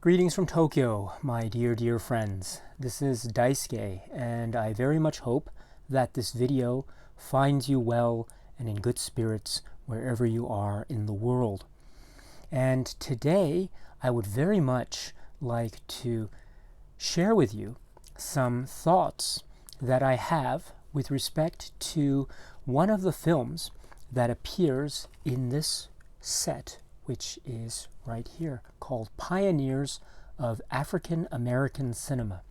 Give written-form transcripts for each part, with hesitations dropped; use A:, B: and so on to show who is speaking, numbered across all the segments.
A: Greetings from Tokyo, my dear friends. This is Daisuke, and I very much hope that this video finds you well and in good spirits wherever you are in the world. And today, I would very much like to share with you some thoughts that I have with respect to one of the films that appears in this set, which is right here, called Pioneers of African American Cinema.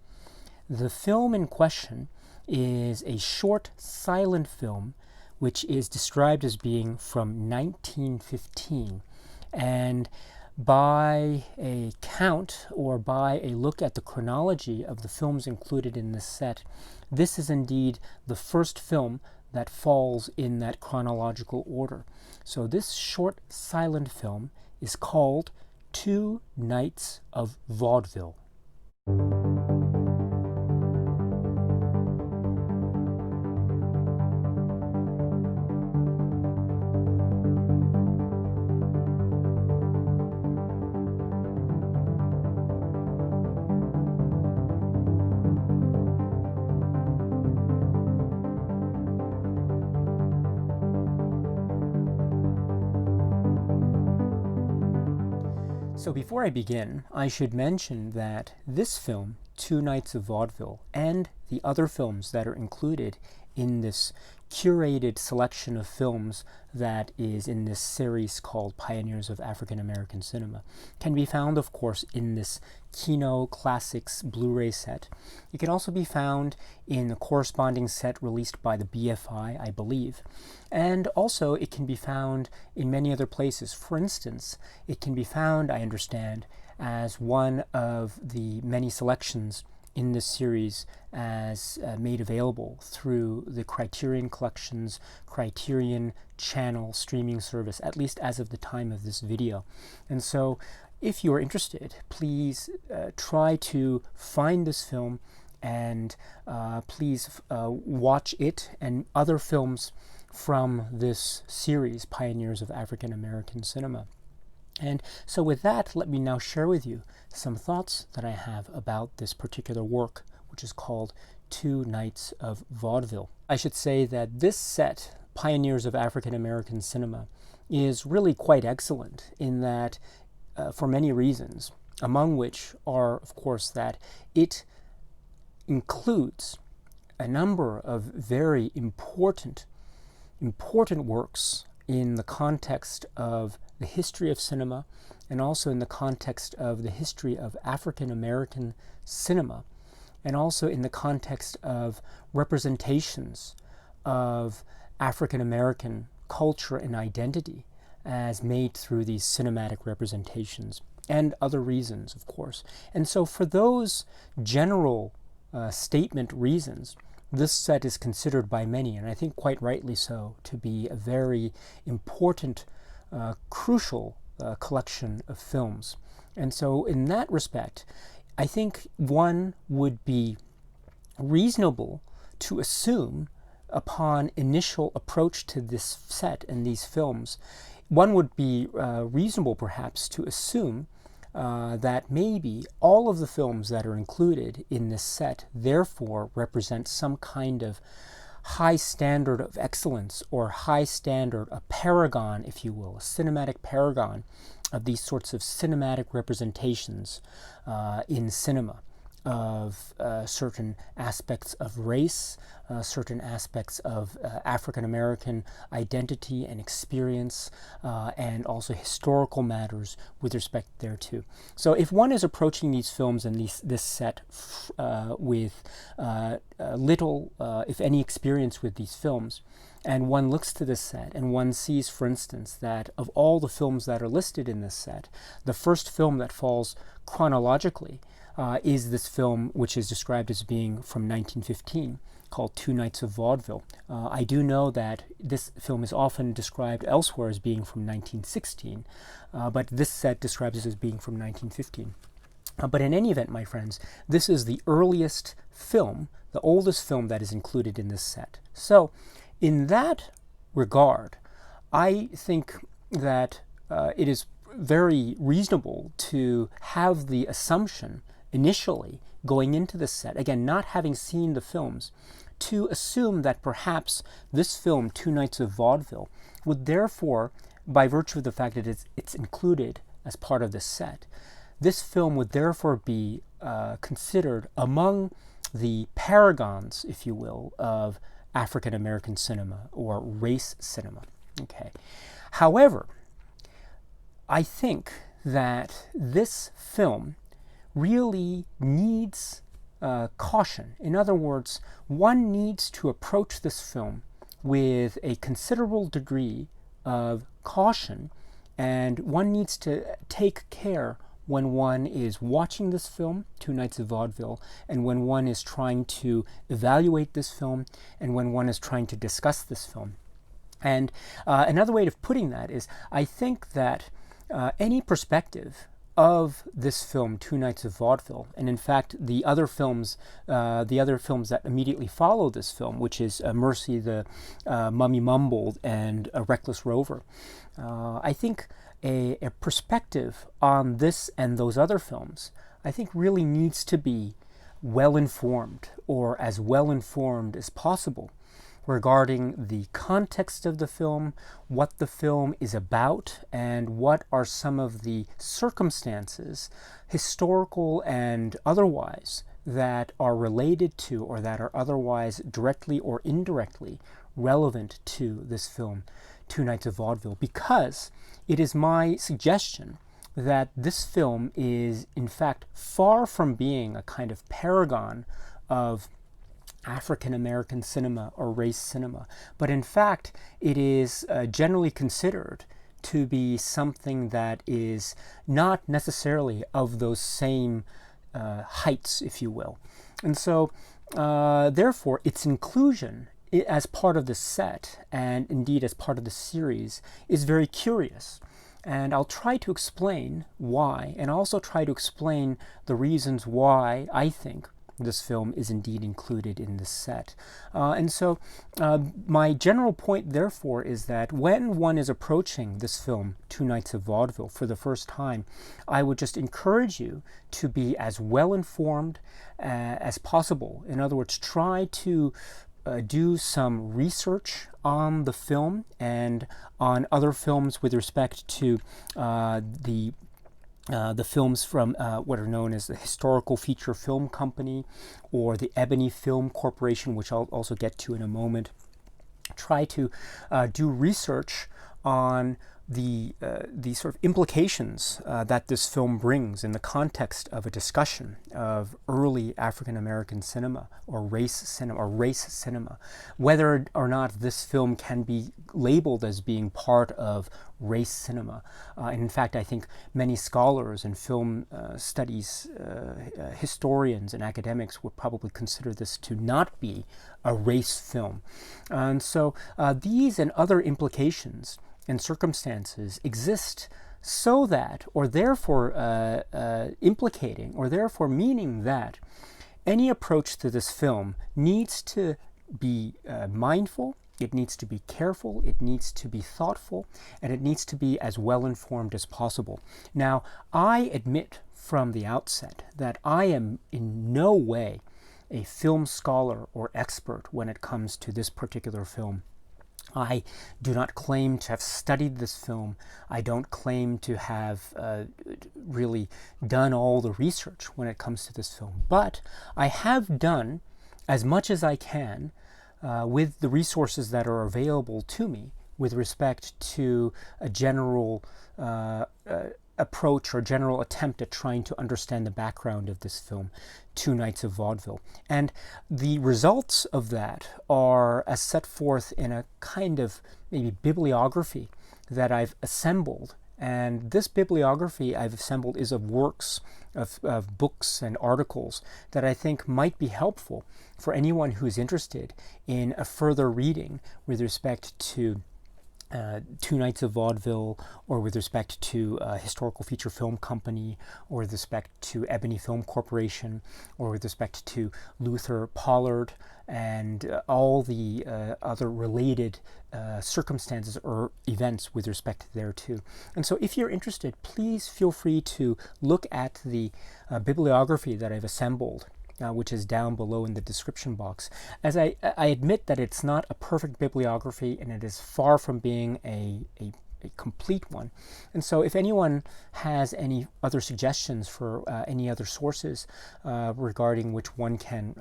A: The film in question is a short silent film which is described as being from 1915, and by a count or by a look at the chronology of the films included in this set, this is indeed the first film that falls in that chronological order. So this short silent film is called Two Nights of Vaudeville. So before I begin, I should mention that this film, Two Nights of Vaudeville, and the other films that are included in this curated selection of films that is in this series called Pioneers of African American Cinema, can be found, of course, in this Kino Classics Blu-ray set. It can also be found in the corresponding set released by the BFI, I believe. And also it can be found in many other places. For instance, it can be found, I understand, as one of the many selections in this series as made available through the Criterion Collection's Criterion Channel streaming service, at least as of the time of this video. And so if you are interested, please try to find this film and please watch it and other films from this series, Pioneers of African American Cinema. And so with that, let me now share with you some thoughts that I have about this particular work, which is called Two Nights of Vaudeville. I should say that this set, Pioneers of African American Cinema, is really quite excellent in that, for many reasons, among which are, of course, that it includes a number of very important works in the context of the history of cinema and also in the context of the history of African American cinema, and also in the context of representations of African American culture and identity as made through these cinematic representations, and other reasons, of course. And so for those general statement reasons, this set is considered by many, and I think quite rightly so, to be a very important, crucial collection of films. And so in that respect, I think one would be reasonable to assume, upon initial approach to this set and these films, one would be reasonable perhaps to assume that maybe all of the films that are included in this set therefore represent some kind of high standard of excellence, or high standard, a paragon, if you will, a cinematic paragon of these sorts of cinematic representations in cinema of certain aspects of race, certain aspects of African American identity and experience, and also historical matters with respect thereto. So if one is approaching these films and this set with little, if any, experience with these films, and one looks to this set and one sees, for instance, that of all the films that are listed in this set, the first film that falls chronologically is this film, which is described as being from 1915, called Two Nights of Vaudeville. I do know that this film is often described elsewhere as being from 1916, but this set describes it as being from 1915. But in any event, my friends, this is the earliest film, the oldest film that is included in this set. So, in that regard, I think that it is very reasonable to have the assumption initially going into the set, again, not having seen the films, to assume that perhaps this film, Two Nights of Vaudeville, would therefore, by virtue of the fact that it's included as part of the set, this film would therefore be considered among the paragons, if you will, of African American cinema or race cinema. Okay. However, I think that this film really needs caution. In other words, one needs to approach this film with a considerable degree of caution, and one needs to take care when one is watching this film, Two Nights of Vaudeville, and when one is trying to evaluate this film, and when one is trying to discuss this film. And another way of putting that is, I think that any perspective of this film, Two Nights of Vaudeville, and in fact the other films that immediately follow this film, which is Mercy the Mummy Mumbled and A Reckless Rover, I think a perspective on this and those other films, I think really needs to be well-informed, or as well-informed as possible, regarding the context of the film, what the film is about, and what are some of the circumstances, historical and otherwise, that are related to or that are otherwise directly or indirectly relevant to this film, Two Nights of Vaudeville, because it is my suggestion that this film is, in fact, far from being a kind of paragon of African American cinema or race cinema, but in fact it is generally considered to be something that is not necessarily of those same heights, if you will. And so therefore its inclusion as part of the set, and indeed as part of the series, is very curious. And I'll try to explain why, and also try to explain the reasons why I think this film is indeed included in the set. And so my general point, therefore, is that when one is approaching this film, Two Nights of Vaudeville, for the first time, I would just encourage you to be as well informed as possible. In other words, try to do some research on the film and on other films with respect to the films from what are known as the Historical Feature Film Company or the Ebony Film Corporation, which I'll also get to in a moment. Try to do research on the sort of implications that this film brings in the context of a discussion of early African American cinema or race cinema, whether or not this film can be labeled as being part of race cinema. And in fact, I think many scholars and film studies, historians and academics would probably consider this to not be a race film. And so these and other implications and circumstances exist so that, or therefore implicating, or therefore meaning that any approach to this film needs to be mindful, it needs to be careful, it needs to be thoughtful, and it needs to be as well informed as possible. Now, I admit from the outset that I am in no way a film scholar or expert when it comes to this particular film. I do not claim to have studied this film. I don't claim to have really done all the research when it comes to this film. But I have done as much as I can with the resources that are available to me with respect to a general approach or general attempt at trying to understand the background of this film, Two Nights of Vaudeville. And the results of that are as set forth in a kind of maybe bibliography that I've assembled. And this bibliography I've assembled is of works, of books and articles that I think might be helpful for anyone who's interested in a further reading with respect to Two Nights of Vaudeville, or with respect to Historical Feature Film Company, or with respect to Ebony Film Corporation, or with respect to Luther Pollard, and all the other related circumstances or events with respect thereto. And so if you're interested, please feel free to look at the bibliography that I've assembled, which is down below in the description box. As I admit that it's not a perfect bibliography, and it is far from being a complete one. And so if anyone has any other suggestions for any other sources regarding which one can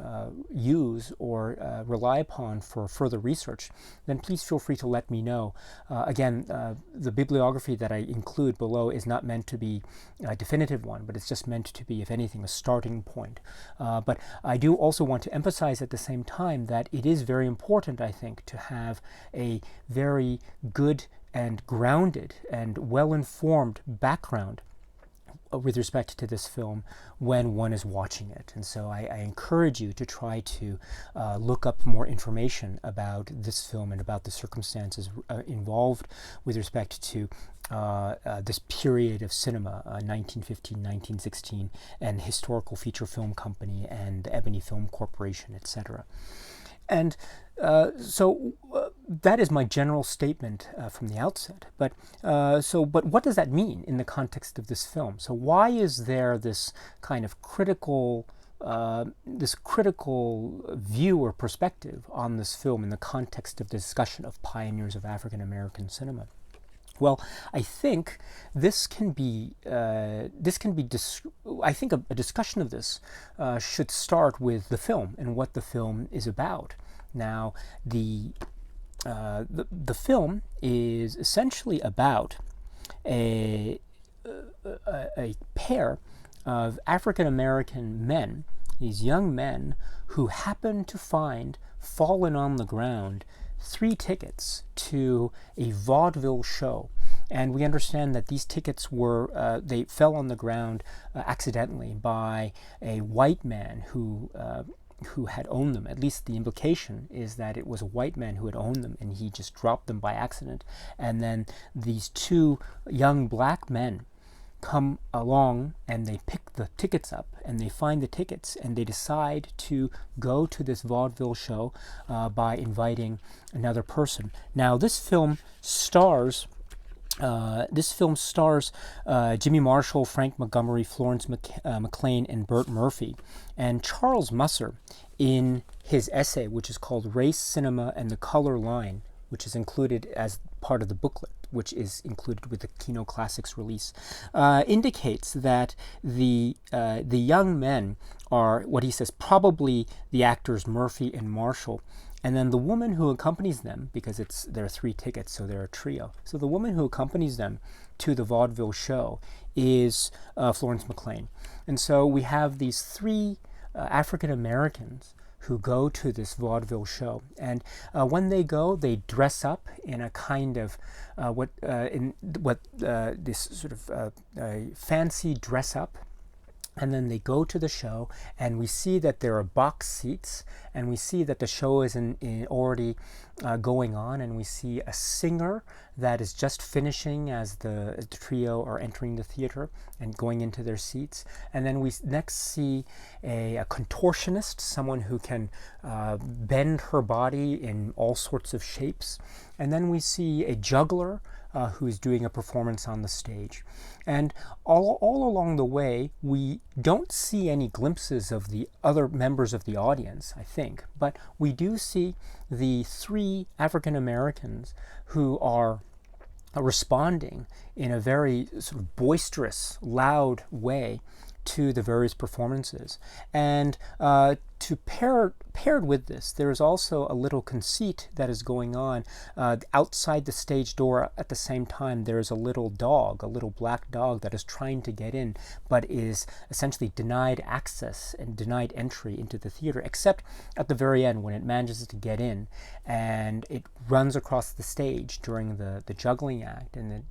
A: use or rely upon for further research, then please feel free to let me know. Again, the bibliography that I include below is not meant to be a definitive one, but it's just meant to be, if anything, a starting point. But I do also want to emphasize at the same time that it is very important, I think, to have a very good and grounded and well-informed background with respect to this film when one is watching it. And so I encourage you to try to look up more information about this film and about the circumstances involved with respect to this period of cinema, 1915, 1916, and Historical Feature Film Company and Ebony Film Corporation, etc. And so that is my general statement from the outset. But what does that mean in the context of this film? So why is there this kind of critical view or perspective on this film in the context of the discussion of pioneers of African American cinema? Well, I think this can be. I think a discussion of this should start with the film and what the film is about. Now, the film is essentially about a pair of African American men, these young men who happen to find fallen on the ground 3 tickets to a vaudeville show. And we understand that these tickets were, they fell on the ground accidentally by a white man who had owned them. At least the implication is that it was a white man who had owned them, and he just dropped them by accident. And then these 2 young black men come along and they pick the tickets up, and they find the tickets, and they decide to go to this vaudeville show by inviting another person. Now, this film stars Jimmy Marshall, Frank Montgomery, Florence McLean, and Burt Murphy. And Charles Musser, in his essay, which is called Race, Cinema, and the Color Line, which is included as part of the booklet, which is included with the Kino Classics release, indicates that the young men are, what he says, probably the actors Murphy and Marshall. And then the woman who accompanies them, because there are 3 tickets, so they're a trio. So the woman who accompanies them to the vaudeville show is Florence McLean. And so we have these 3 African Americans who go to this vaudeville show. And when they go, they dress up in a kind of this sort of fancy dress up. And then they go to the show, and we see that there are box seats, and we see that the show is already going on, and we see a singer that is just finishing as the trio are entering the theater and going into their seats. And then we next see a contortionist, someone who can bend her body in all sorts of shapes. And then we see a juggler who's doing a performance on the stage. And all along the way, we don't see any glimpses of the other members of the audience, I think, but we do see the 3 African Americans who are responding in a very sort of boisterous, loud way to the various performances. And paired with this, there is also a little conceit that is going on outside the stage door. At the same time, there is a little dog, a little black dog that is trying to get in, but is essentially denied access and denied entry into the theater, except at the very end when it manages to get in, and it runs across the stage during the juggling act, and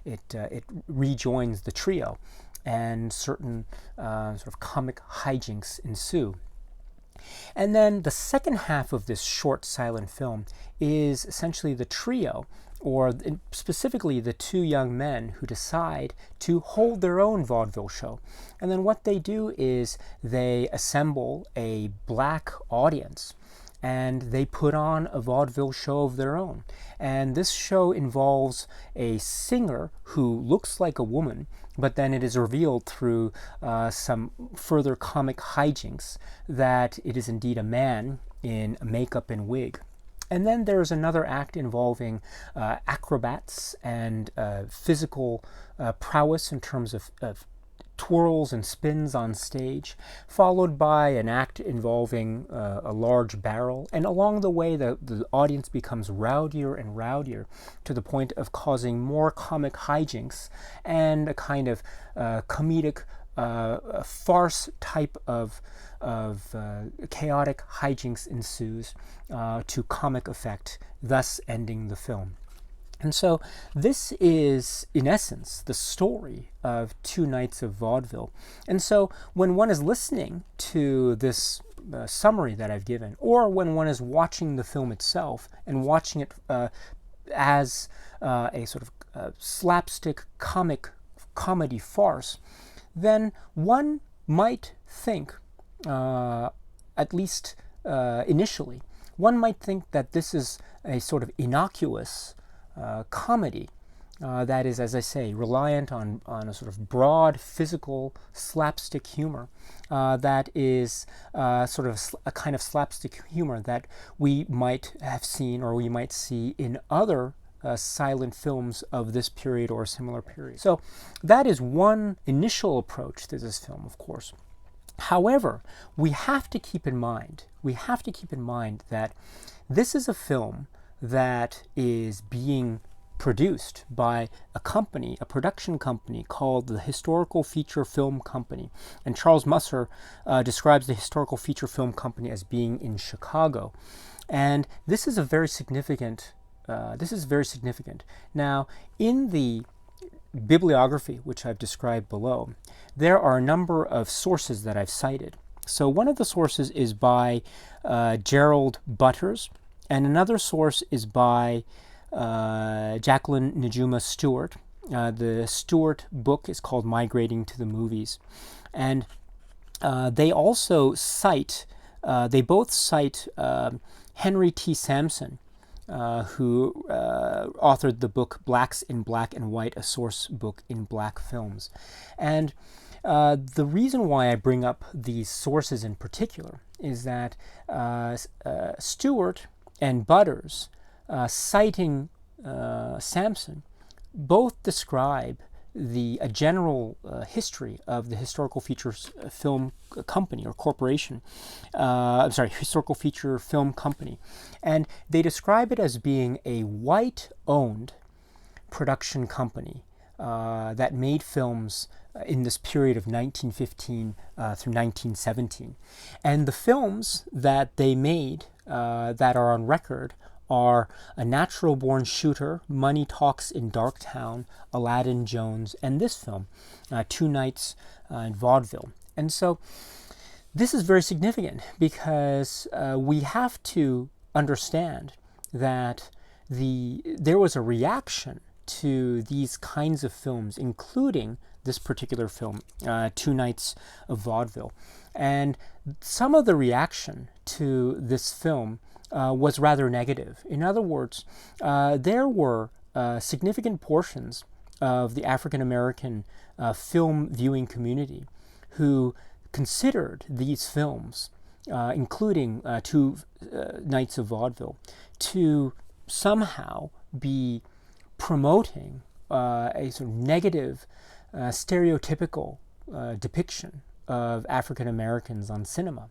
A: it rejoins the trio, and certain sort of comic hijinks ensue. And then the second half of this short silent film is essentially the trio or specifically the two young men who decide to hold their own vaudeville show. And then what they do is they assemble a black audience and they put on a vaudeville show of their own. And this show involves a singer who looks like a woman, but then it is revealed through some further comic hijinks that it is indeed a man in makeup and wig. And then there's another act involving acrobats and physical prowess in terms of twirls and spins on stage, followed by an act involving a large barrel. And along the way, the audience becomes rowdier and rowdier to the point of causing more comic hijinks and a kind of comedic farce type of chaotic hijinks ensues to comic effect, thus ending the film. And so this is, in essence, the story of Two Nights of Vaudeville. And so when one is listening to this summary that I've given, or when one is watching the film itself and watching it as a sort of slapstick comedy farce, then one might think, at least initially, one might think that this is a sort of innocuous comedy that is, as I say, reliant on a sort of broad physical slapstick humor that is sort of a kind of slapstick humor that we might have seen or we might see in other silent films of this period or a similar period. So that is one initial approach to this film, of course. However, we have to keep in mind that this is a film that is being produced by a company, a production company called the Historical Feature Film Company. And Charles Musser describes the Historical Feature Film Company as being in Chicago. And this is very significant. Now, in the bibliography, which I've described below, there are a number of sources that I've cited. So one of the sources is by Gerald Butters, and another source is by Jacqueline Najuma Stewart. The Stewart book is called Migrating to the Movies. And they also cite, they both cite Henry T. Sampson, who authored the book Blacks in Black and White, a source book in black films. And the reason why I bring up these sources in particular is that Stewart and Butters, citing Sampson, both describe a general history of the Historical Feature Film Company or Corporation. Historical Feature Film Company. And they describe it as being a white-owned production company that made films in this period of 1915 through 1917. And the films that they made that are on record are A Natural Born Shooter, Money Talks in Darktown, Aladdin Jones, and this film, Two Nights in Vaudeville. And so this is very significant because we have to understand that there was a reaction to these kinds of films, including this particular film, Two Nights of Vaudeville. And some of the reaction to this film was rather negative. In other words, there were significant portions of the African American film viewing community who considered these films, including Two Nights of Vaudeville, to somehow be promoting a sort of negative, stereotypical depiction of African Americans on cinema.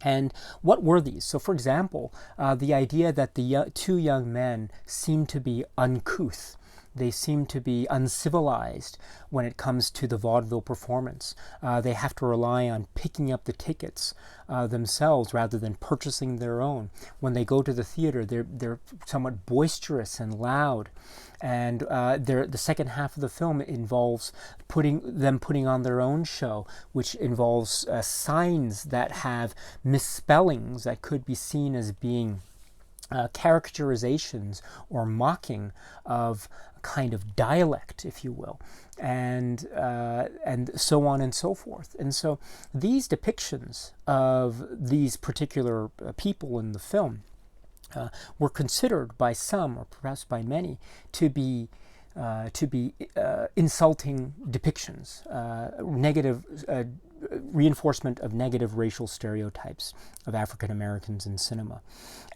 A: And what were these? So, for example, the idea that the two young men seemed to be uncouth. They seem to be uncivilized when it comes to the vaudeville performance. They have to rely on picking up the tickets themselves rather than purchasing their own. When they go to the theater, they're somewhat boisterous and loud. And the second half of the film involves putting on their own show, which involves signs that have misspellings that could be seen as being characterizations or mocking of kind of dialect, if you will, and so on and so forth. And so these depictions of these particular people in the film were considered by some, or perhaps by many, to be insulting depictions, negative reinforcement of negative racial stereotypes of African Americans in cinema.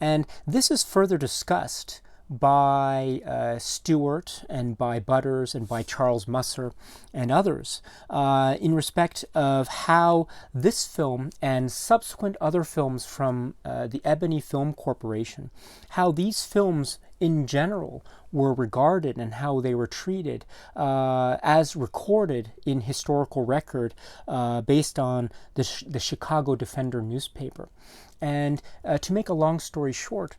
A: And this is further discussed by Stewart and by Butters and by Charles Musser and others in respect of how this film and subsequent other films from the Ebony Film Corporation, how these films in general were regarded and how they were treated as recorded in historical record based on the Chicago Defender newspaper. And to make a long story short,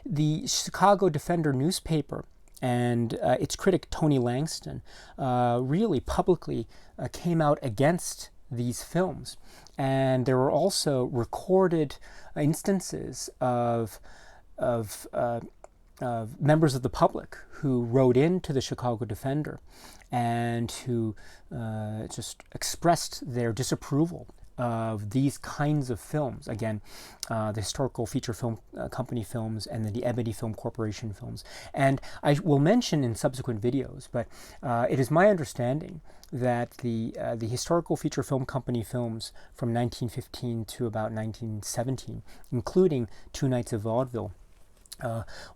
A: the Chicago Defender newspaper and its critic Tony Langston really publicly came out against these films. And there were also recorded instances of members of the public who wrote into the Chicago Defender and who just expressed their disapproval of these kinds of films. Again, the Historical Feature Film Company films and the Ebony Film Corporation films. And I will mention in subsequent videos, but it is my understanding that the Historical Feature Film Company films from 1915 to about 1917, including Two Nights of Vaudeville,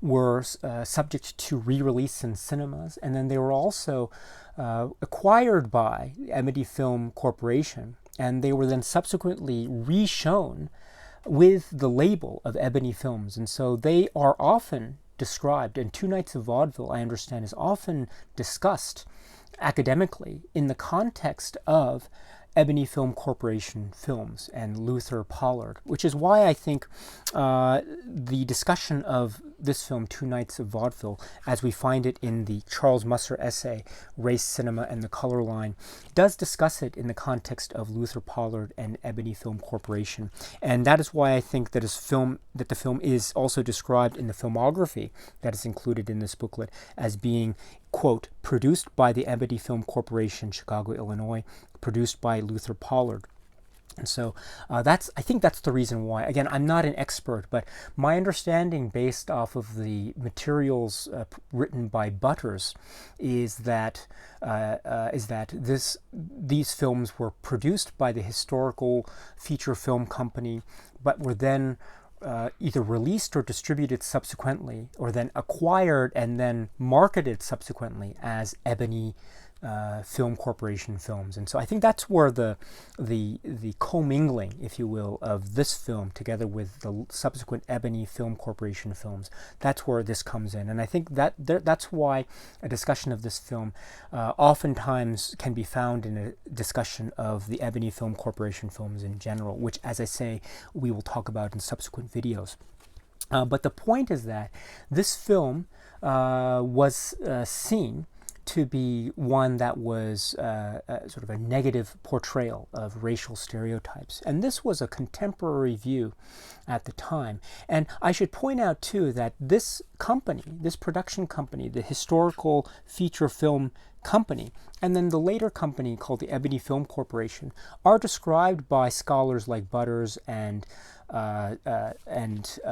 A: were subject to re-release in cinemas, and then they were also acquired by the Ebony Film Corporation, and they were then subsequently re-shown with the label of Ebony Films. And so they are often described, and Two Nights of Vaudeville, I understand, is often discussed academically in the context of Ebony Film Corporation films and Luther Pollard, which is why I think the discussion of this film, Two Nights of Vaudeville, as we find it in the Charles Musser essay, Race, Cinema, and the Color Line, does discuss it in the context of Luther Pollard and Ebony Film Corporation. And that is why I think that the film is also described in the filmography that is included in this booklet as being, quote, produced by the Ebony Film Corporation, Chicago, Illinois, produced by Luther Pollard. And so I think that's the reason why. Again, I'm not an expert, but my understanding based off of the materials written by Butters is that these films were produced by the Historical Feature Film Company, but were then either released or distributed subsequently, or then acquired and then marketed subsequently as Ebony Film Corporation films. And so I think that's where the commingling, if you will, of this film together with the subsequent Ebony Film Corporation films, that's where this comes in. And I think that's why a discussion of this film oftentimes can be found in a discussion of the Ebony Film Corporation films in general, which, as I say, we will talk about in subsequent videos. But the point is that this film was seen to be one that was sort of a negative portrayal of racial stereotypes. And this was a contemporary view at the time. And I should point out, too, that this company, this production company, the Historical Feature Film Company, and then the later company called the Ebony Film Corporation, are described by scholars like Butters and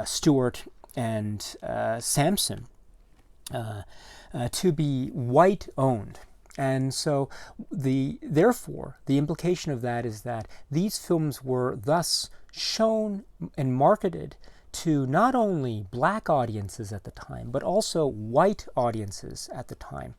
A: Stewart and Sampson to be white-owned. And so therefore, the implication of that is that these films were thus shown and marketed to not only black audiences at the time, but also white audiences at the time.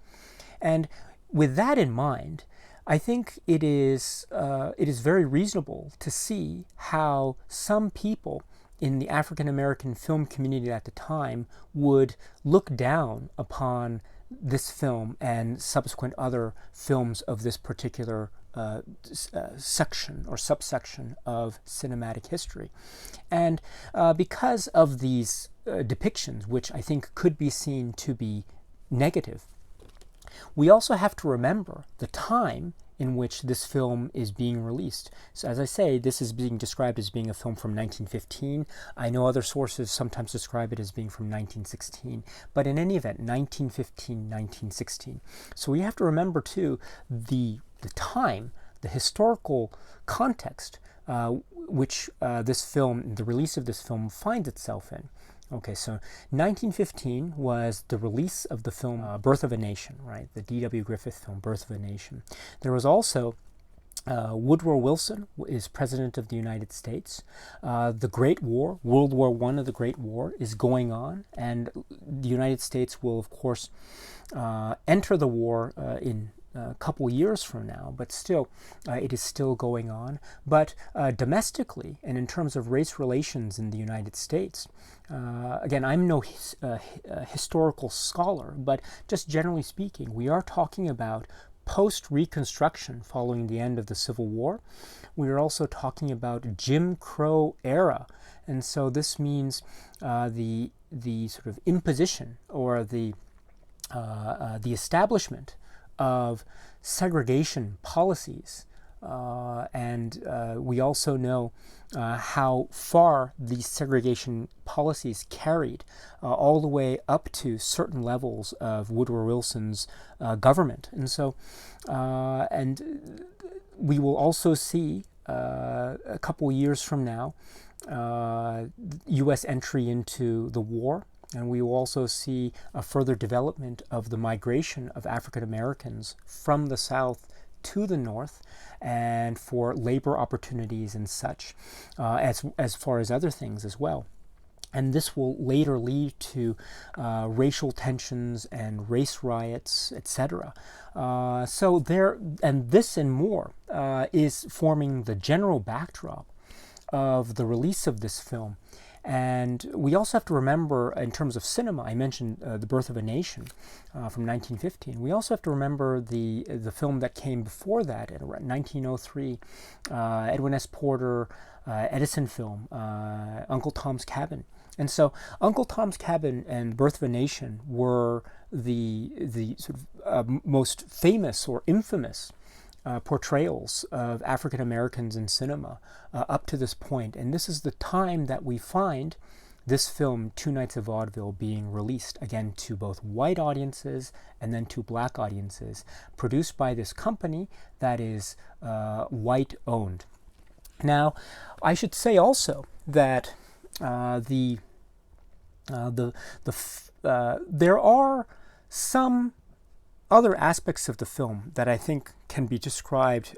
A: And with that in mind, I think it is very reasonable to see how some people in the African American film community at the time would look down upon this film and subsequent other films of this particular section or subsection of cinematic history. And because of these depictions, which I think could be seen to be negative, we also have to remember the time in which this film is being released. So as I say, this is being described as being a film from 1915. I know other sources sometimes describe it as being from 1916, but in any event, 1915, 1916. So we have to remember too the time, the historical context which the release of this film finds itself in. Okay, so 1915 was the release of the film Birth of a Nation, right? The D.W. Griffith film, Birth of a Nation. There was also Woodrow Wilson is President of the United States. The Great War, World War I of the Great War, is going on, and the United States will, of course, enter the war in a couple years from now, but still, it is still going on. But domestically, and in terms of race relations in the United States, again, I'm no historical scholar, but just generally speaking, we are talking about post-Reconstruction following the end of the Civil War. We are also talking about Jim Crow era, and so this means the sort of imposition or the establishment of segregation policies, and we also know how far these segregation policies carried all the way up to certain levels of Woodrow Wilson's government. And so, and we will also see a couple years from now U.S. entry into the war. And we will also see a further development of the migration of African Americans from the South to the North, and for labor opportunities and such, as far as other things as well. And this will later lead to racial tensions and race riots, etc. So there, and this and more is forming the general backdrop of the release of this film. And we also have to remember, in terms of cinema, I mentioned The Birth of a Nation from 1915. We also have to remember the film that came before that, in 1903, Edwin S. Porter, Edison film, Uncle Tom's Cabin. And so Uncle Tom's Cabin and Birth of a Nation were the sort of most famous or infamous portrayals of African Americans in cinema up to this point. And this is the time that we find this film, Two Nights of Vaudeville, being released, again, to both white audiences and then to black audiences, produced by this company that is white-owned. Now, I should say also that there are some other aspects of the film that I think can be described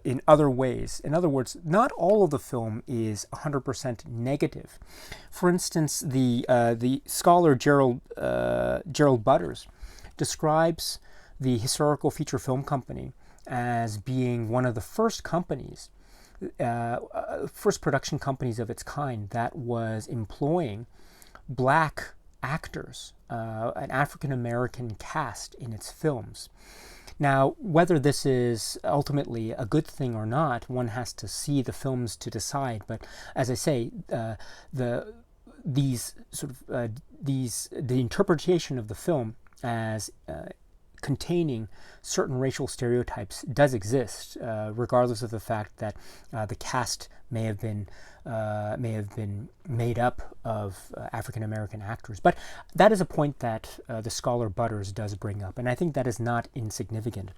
A: in other ways. In other words, not all of the film is 100% negative. For instance, the scholar Gerald Butters describes the Historical Feature Film Company as being one of the first companies, first production companies of its kind that was employing black actors, an African-American cast in its films. Now, whether this is ultimately a good thing or not, one has to see the films to decide. But as I say, the interpretation of the film as containing certain racial stereotypes does exist, regardless of the fact that the cast may have been made up of African American actors. But that is a point that the scholar Butters does bring up, and I think that is not insignificant.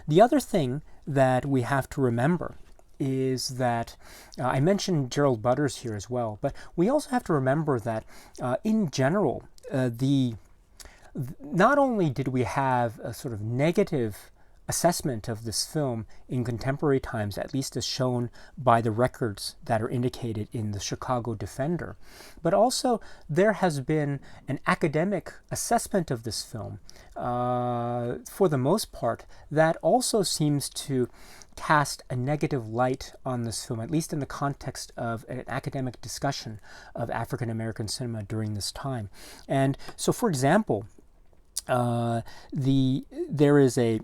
A: The other thing that we have to remember is that I mentioned Gerald Butters here as well, but we also have to remember that in general, not only did we have a sort of negative assessment of this film in contemporary times, at least as shown by the records that are indicated in the Chicago Defender, but also there has been an academic assessment of this film, for the most part, that also seems to cast a negative light on this film, at least in the context of an academic discussion of African American cinema during this time. And so, for example, there is a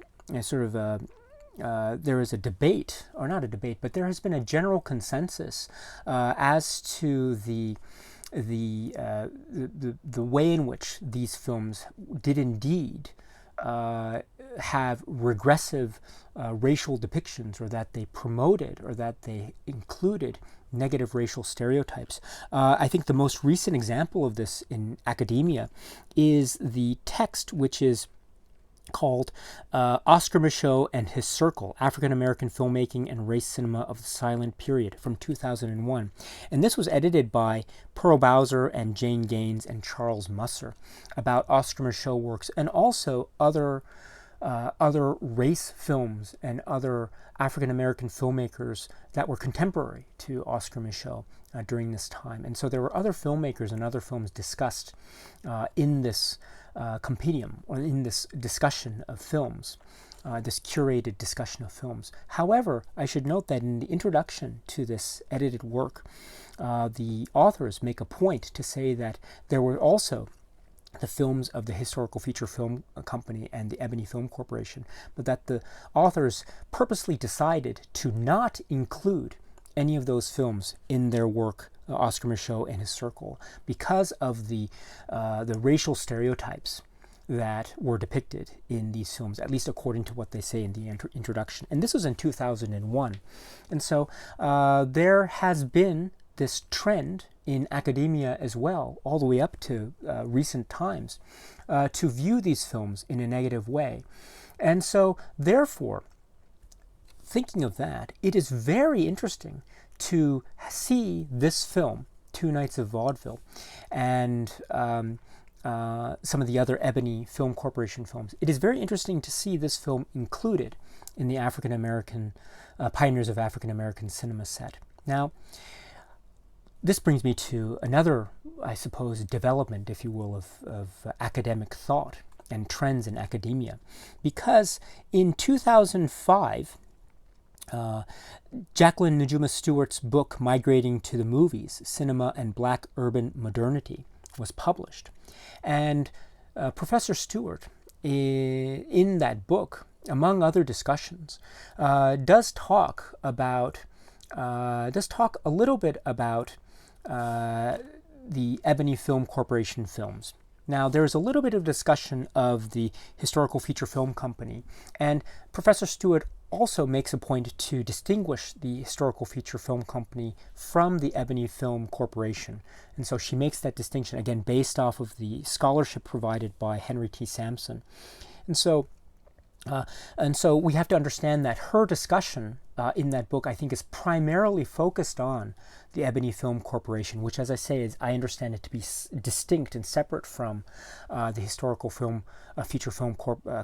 A: debate, or not a debate, but there has been a general consensus as to the way in which these films did indeed have regressive racial depictions, or that they promoted, or that they included negative racial stereotypes. I think the most recent example of this in academia is the text which is called Oscar Micheaux and His Circle, African American Filmmaking and Race Cinema of the Silent Period, from 2001. And this was edited by Pearl Bowser and Jane Gaines and Charles Musser, about Oscar Micheaux works, and also other race films and other African American filmmakers that were contemporary to Oscar Micheaux during this time. And so there were other filmmakers and other films discussed in this compendium, or in this discussion of films, this curated discussion of films. However, I should note that in the introduction to this edited work, the authors make a point to say that there were also the films of the Historical Feature Film Company and the Ebony Film Corporation, but that the authors purposely decided to not include any of those films in their work, Oscar Micheaux and His Circle, because of the racial stereotypes that were depicted in these films, at least according to what they say in the introduction. And this was in 2001. And so there has been this trend in academia as well, all the way up to recent times, to view these films in a negative way. And so, therefore, thinking of that, it is very interesting to see this film, Two Nights of Vaudeville, and some of the other Ebony Film Corporation films. It is very interesting to see this film included in the African American, Pioneers of African American Cinema set. Now, this brings me to another, I suppose, development, if you will, of academic thought and trends in academia. Because in 2005, Jacqueline Najuma Stewart's book, Migrating to the Movies, Cinema and Black Urban Modernity, was published. And Professor Stewart, in that book, among other discussions, does talk a little bit about the Ebony Film Corporation films. Now, there's a little bit of discussion of the Historical Feature Film Company, and Professor Stewart also makes a point to distinguish the Historical Feature Film Company from the Ebony Film Corporation. And so she makes that distinction, again, based off of the scholarship provided by Henry T. Sampson. And so we have to understand that her discussion in that book, I think, is primarily focused on the Ebony Film Corporation, which, as I say, I understand it to be distinct and separate from the Historical Feature Film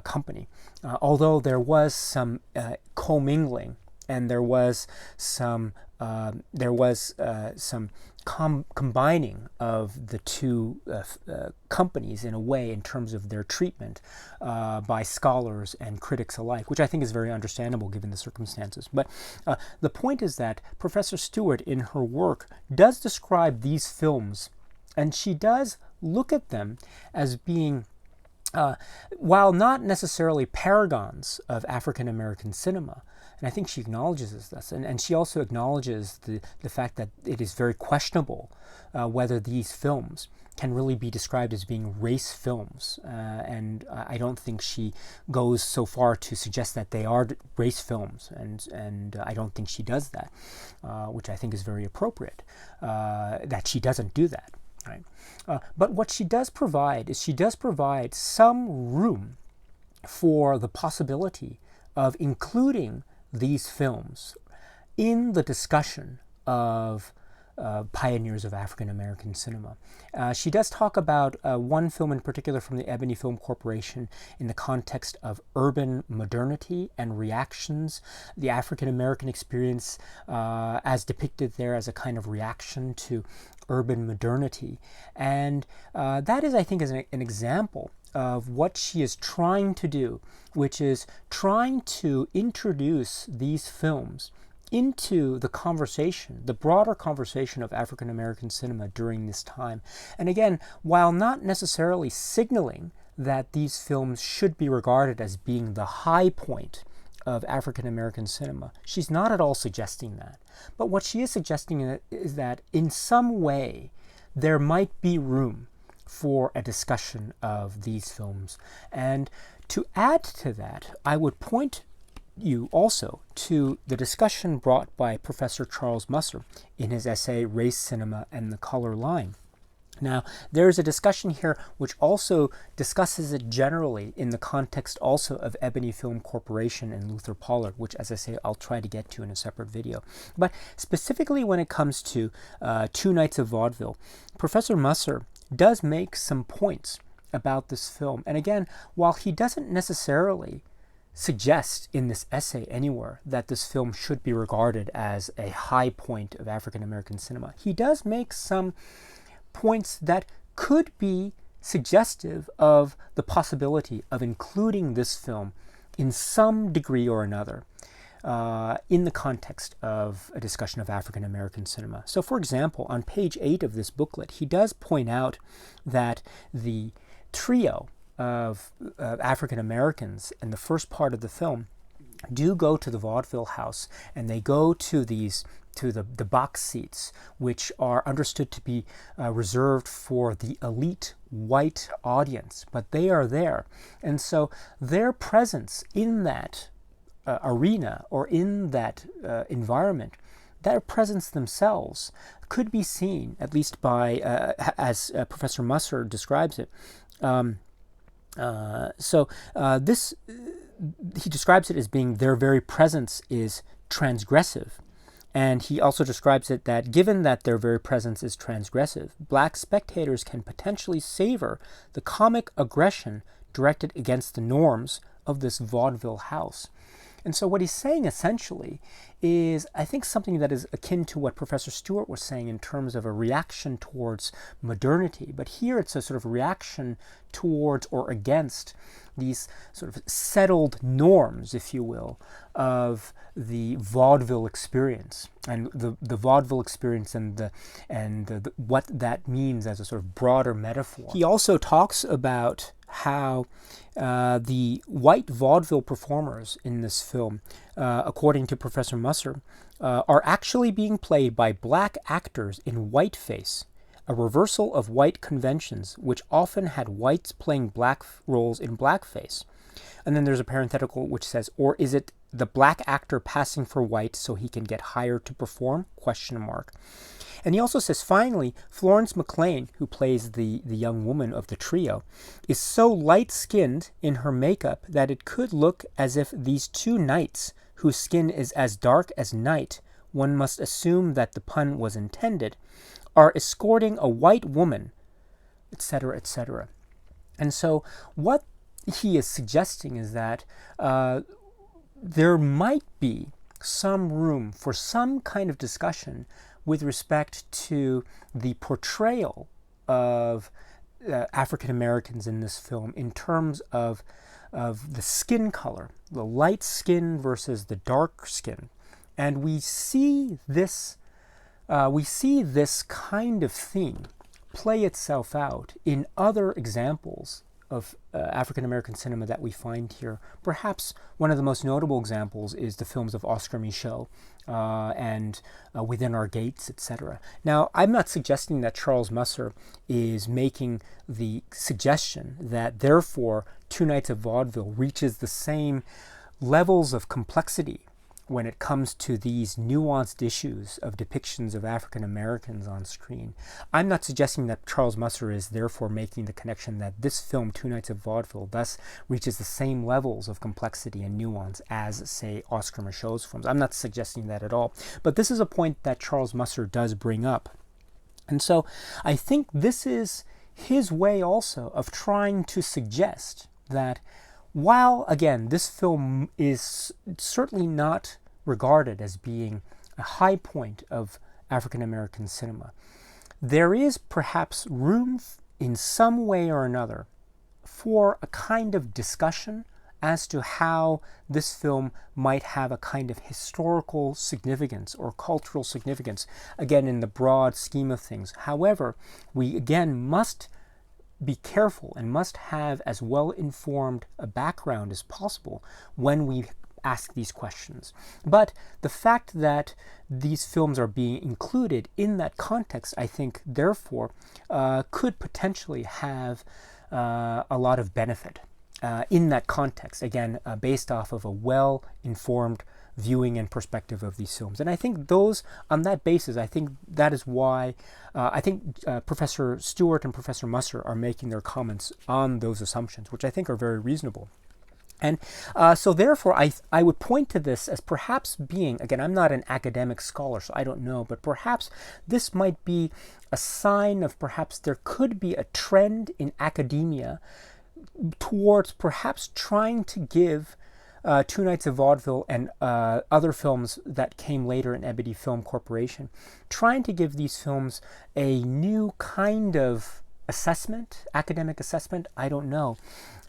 A: Company. Although there was some commingling, and there was some combining of the two companies in a way in terms of their treatment by scholars and critics alike, which I think is very understandable given the circumstances. But the point is that Professor Stewart, in her work, does describe these films, and she does look at them as being, while not necessarily paragons of African American cinema, and I think she acknowledges this, and she also acknowledges the fact that it is very questionable whether these films can really be described as being race films. And I don't think she goes so far to suggest that they are race films, and I don't think she does that, which I think is very appropriate, that she doesn't do that. Right? But what she does provide is she does provide some room for the possibility of including these films in the discussion of pioneers of African American cinema. She does talk about one film in particular from the Ebony Film Corporation in the context of urban modernity and reactions, the African American experience as depicted there as a kind of reaction to urban modernity. And that is, I think, is an example of what she is trying to do, which is trying to introduce these films into the conversation, the broader conversation of African American cinema during this time. And again, while not necessarily signaling that these films should be regarded as being the high point of African American cinema, she's not at all suggesting that. But what she is suggesting is that in some way there might be room for a discussion of these films. And To add to that, I would point you also to the discussion brought by Professor Charles Musser in his essay Race, Cinema, and the Color Line. Now, there's a discussion here which also discusses it generally in the context also of Ebony Film Corporation and Luther Pollard, which, as I say, I'll try to get to in a separate video. But specifically when it comes to Two Nights of Vaudeville, Professor Musser does make some points about this film. And again, while he doesn't necessarily suggest in this essay anywhere that this film should be regarded as a high point of African American cinema, he does make some points that could be suggestive of the possibility of including this film in some degree or another in the context of a discussion of African American cinema. So, for example, on page 8 of this booklet, he does point out that the trio of African Americans in the first part of the film do go to the vaudeville house, and they go to the box seats, which are understood to be reserved for the elite white audience, but they are there. And so their presence in that arena or in that environment, their presence themselves could be seen, at least by, as Professor Musser describes it. He describes it as being their very presence is transgressive. And he also describes it that given that their very presence is transgressive, black spectators can potentially savor the comic aggression directed against the norms of this vaudeville house. And so what he's saying essentially is, I think, something that is akin to what Professor Stewart was saying in terms of a reaction towards modernity. But here it's a sort of reaction towards or against these sort of settled norms, if you will, of the vaudeville experience, and the vaudeville experience and what that means as a sort of broader metaphor. He also talks about how the white vaudeville performers in this film, according to Professor Musser, are actually being played by black actors in whiteface, a reversal of white conventions, which often had whites playing black roles in blackface. And then there's a parenthetical which says, or is it the black actor passing for white so he can get hired to perform? ? And he also says, finally, Florence McLean, who plays the young woman of the trio, is so light-skinned in her makeup that it could look as if these two knights, whose skin is as dark as night, one must assume that the pun was intended, are escorting a white woman, etc., etc. And so what he is suggesting is that there might be some room for some kind of discussion with respect to the portrayal of African Americans in this film in terms of the skin color, the light skin versus the dark skin. And we see this kind of theme play itself out in other examples of African American cinema that we find here. Perhaps one of the most notable examples is the films of Oscar Micheaux and Within Our Gates, etc. Now, I'm not suggesting that Charles Musser is making the suggestion that therefore Two Nights of Vaudeville reaches the same levels of complexity when it comes to these nuanced issues of depictions of African Americans on screen. I'm not suggesting that Charles Musser is therefore making the connection that this film, Two Nights of Vaudeville, thus reaches the same levels of complexity and nuance as, say, Oscar Micheaux's films. I'm not suggesting that at all. But this is a point that Charles Musser does bring up. And so I think this is his way also of trying to suggest that while, again, this film is certainly not regarded as being a high point of African American cinema, there is perhaps room in some way or another for a kind of discussion as to how this film might have a kind of historical significance or cultural significance, again, in the broad scheme of things. However, we again must be careful and must have as well-informed a background as possible when we ask these questions. But the fact that these films are being included in that context, I think, therefore, could potentially have a lot of benefit. in that context, again, based off of a well-informed viewing and perspective of these films. And I think on that basis, I think that is why I think Professor Stewart and Professor Musser are making their comments on those assumptions, which I think are very reasonable. And so therefore, I would point to this as perhaps being, again, I'm not an academic scholar, so I don't know, but perhaps this might be a sign of perhaps there could be a trend in academia towards perhaps trying to give Two Nights of Vaudeville and other films that came later in Ebony Film Corporation, trying to give these films a new kind of assessment, academic assessment, I don't know.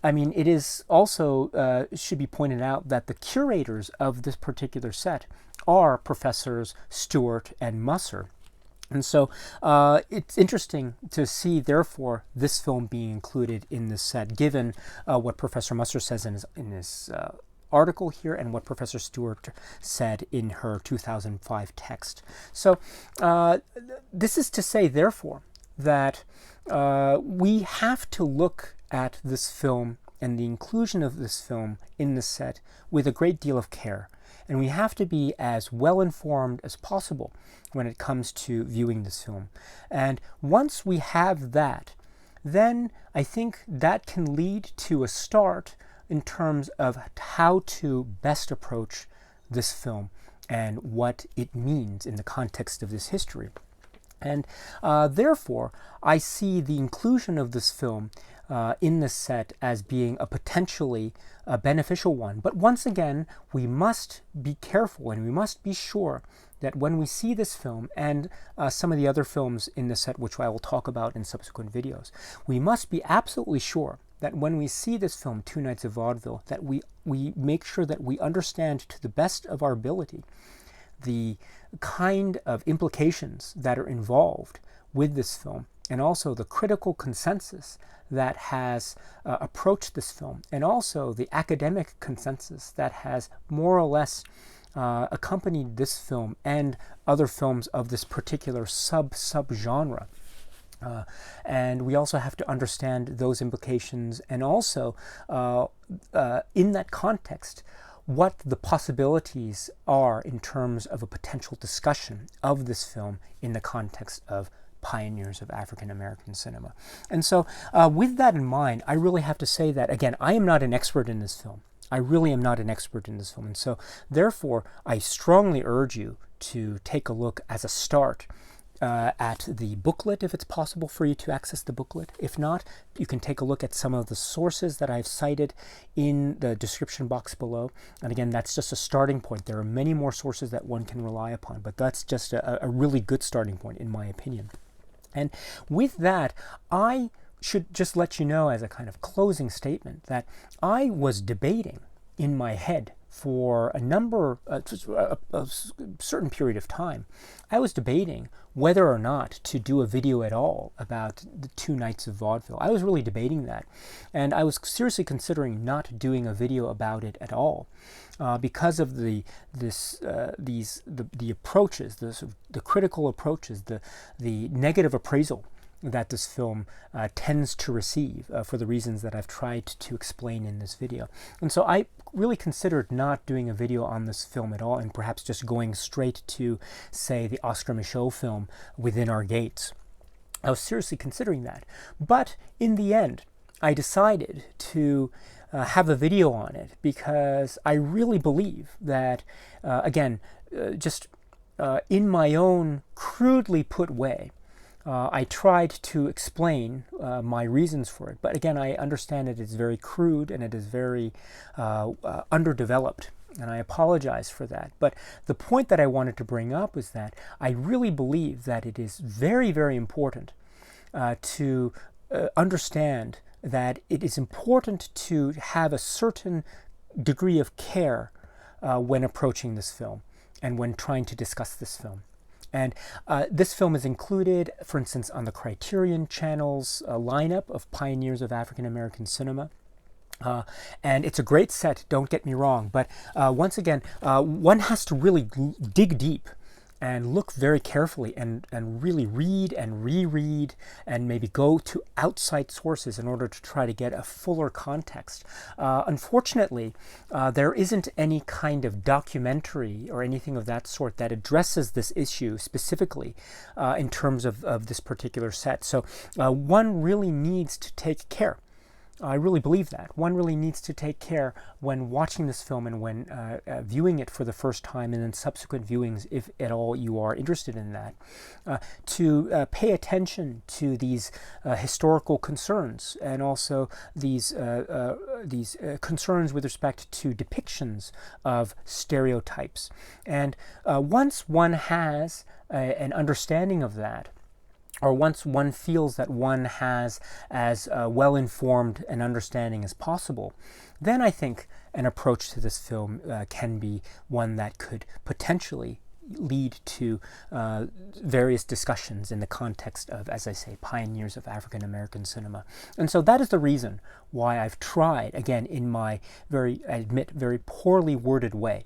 A: I mean, it is also, should be pointed out that the curators of this particular set are Professors Stewart and Musser. And so it's interesting to see, therefore, this film being included in this set, given what Professor Musser says in his article here and what Professor Stewart said in her 2005 text. So this is to say, therefore, that we have to look at this film and the inclusion of this film in the set with a great deal of care. And we have to be as well informed as possible when it comes to viewing this film. And once we have that, then I think that can lead to a start in terms of how to best approach this film and what it means in the context of this history. And therefore, I see the inclusion of this film in this set as being a potentially beneficial one. But once again, we must be careful and we must be sure that when we see this film and some of the other films in the set, which I will talk about in subsequent videos, we must be absolutely sure that when we see this film, Two Nights of Vaudeville, that we make sure that we understand to the best of our ability the kind of implications that are involved with this film, and also the critical consensus that has approached this film, and also the academic consensus that has more or less accompanied this film and other films of this particular sub-genre. And we also have to understand those implications, and also in that context, what the possibilities are in terms of a potential discussion of this film in the context of pioneers of African American cinema. And so with that in mind, I really have to say that, again, I am not an expert in this film. I really am not an expert in this film. And so therefore, I strongly urge you to take a look as a start at the booklet, if it's possible for you to access the booklet. If not, you can take a look at some of the sources that I've cited in the description box below. And again, that's just a starting point. There are many more sources that one can rely upon, but that's just a really good starting point, in my opinion. And with that, I should just let you know as a kind of closing statement that I was debating in my head for a certain period of time. I was debating whether or not to do a video at all about the Two Nights of Vaudeville. I was really debating that, and I was seriously considering not doing a video about it at all because of the approaches, the critical approaches, the negative appraisal that this film tends to receive for the reasons that I've tried to explain in this video. And so I really considered not doing a video on this film at all, and perhaps just going straight to, say, the Oscar Micheaux film, Within Our Gates. I was seriously considering that. But in the end, I decided to have a video on it because I really believe that, again, just in my own crudely put way, I tried to explain my reasons for it, but again, I understand it is very crude and it is very underdeveloped, and I apologize for that. But the point that I wanted to bring up is that I really believe that it is very, very important to understand that it is important to have a certain degree of care when approaching this film and when trying to discuss this film. And this film is included, for instance, on the Criterion Channel's lineup of pioneers of African American cinema. And it's a great set, don't get me wrong, but once again, one has to really dig deep and look very carefully and really read and reread and maybe go to outside sources in order to try to get a fuller context. Unfortunately, there isn't any kind of documentary or anything of that sort that addresses this issue specifically in terms of this particular set. So one really needs to take care. I really believe that. One really needs to take care when watching this film and when viewing it for the first time and then subsequent viewings, if at all you are interested in that, to pay attention to these historical concerns and also these concerns with respect to depictions of stereotypes. And once one has an understanding of that, or once one feels that one has as well-informed an understanding as possible, then I think an approach to this film can be one that could potentially lead to various discussions in the context of, as I say, pioneers of African American cinema. And so that is the reason why I've tried, again, in my I admit, very poorly worded way,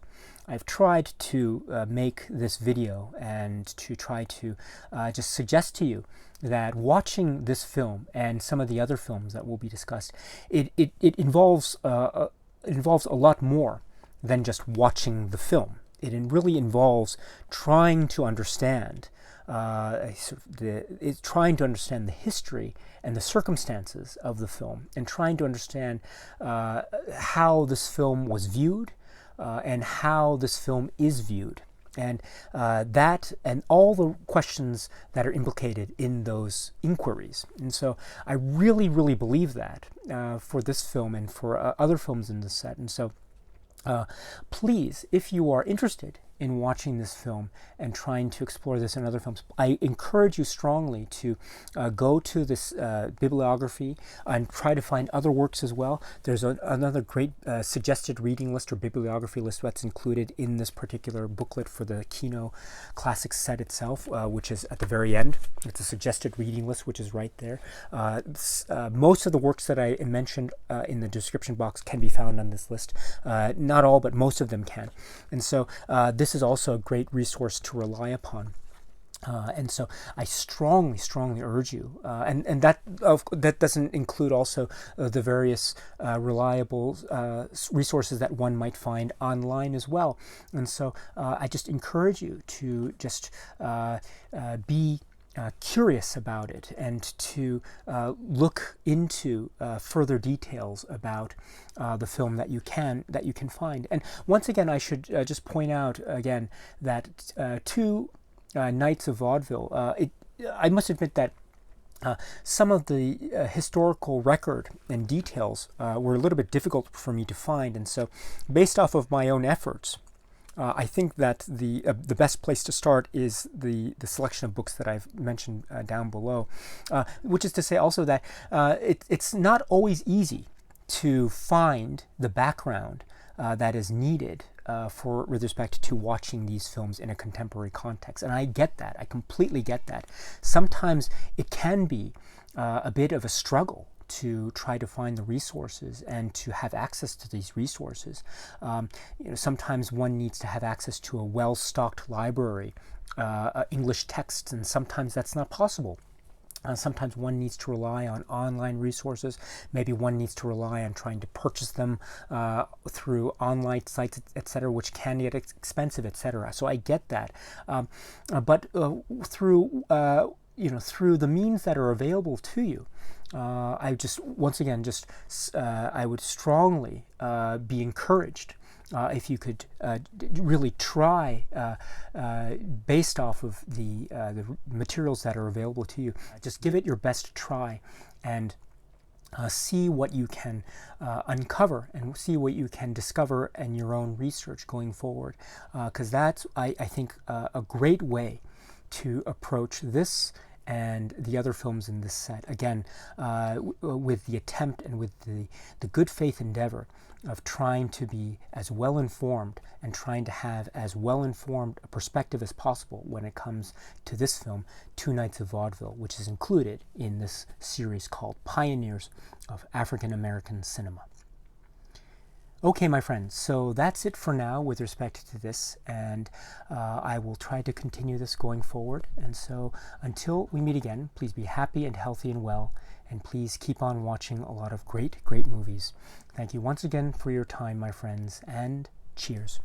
A: I've tried to make this video and to try to just suggest to you that watching this film and some of the other films that will be discussed, it involves a lot more than just watching the film. It really involves trying to understand trying to understand the history and the circumstances of the film, and trying to understand how this film was viewed, and how this film is viewed, and that and all the questions that are implicated in those inquiries. And so I really, really believe that for this film and for other films in this set. And so please, if you are interested in watching this film and trying to explore this in other films, I encourage you strongly to go to this bibliography and try to find other works as well. There's another great suggested reading list or bibliography list that's included in this particular booklet for the Kino Classics set itself, which is at the very end. It's a suggested reading list, which is right there. Most of the works that I mentioned in the description box can be found on this list. Not all, but most of them can. And so this is also a great resource to rely upon. And so I strongly, strongly urge you, and that doesn't include also the various reliable resources that one might find online as well. And so I just encourage you to just be curious about it and to look into further details about the film that you can find. And once again, I should just point out again that Two Nights of Vaudeville, I must admit that some of the historical record and details were a little bit difficult for me to find, and so based off of my own efforts, I think that the best place to start is the selection of books that I've mentioned down below, which is to say also that it's not always easy to find the background that is needed with respect to watching these films in a contemporary context. And I get that. I completely get that. Sometimes it can be a bit of a struggle to try to find the resources and to have access to these resources. Sometimes one needs to have access to a well-stocked library, English texts, and sometimes that's not possible. Sometimes one needs to rely on online resources. Maybe one needs to rely on trying to purchase them through online sites, etc., which can get expensive, etc. So I get that. But through the means that are available to you, I just, once again, I would strongly be encouraged if you could really try, based off of the materials that are available to you, just give it your best try and see what you can uncover and see what you can discover in your own research going forward, because that's, I think, a great way to approach this and the other films in this set, again, with the attempt and with the good faith endeavor of trying to be as well informed and trying to have as well informed a perspective as possible when it comes to this film, Two Nights of Vaudeville, which is included in this series called Pioneers of African American Cinema. Okay, my friends, so that's it for now with respect to this, and I will try to continue this going forward. And so until we meet again, please be happy and healthy and well, and please keep on watching a lot of great, great movies. Thank you once again for your time, my friends, and cheers.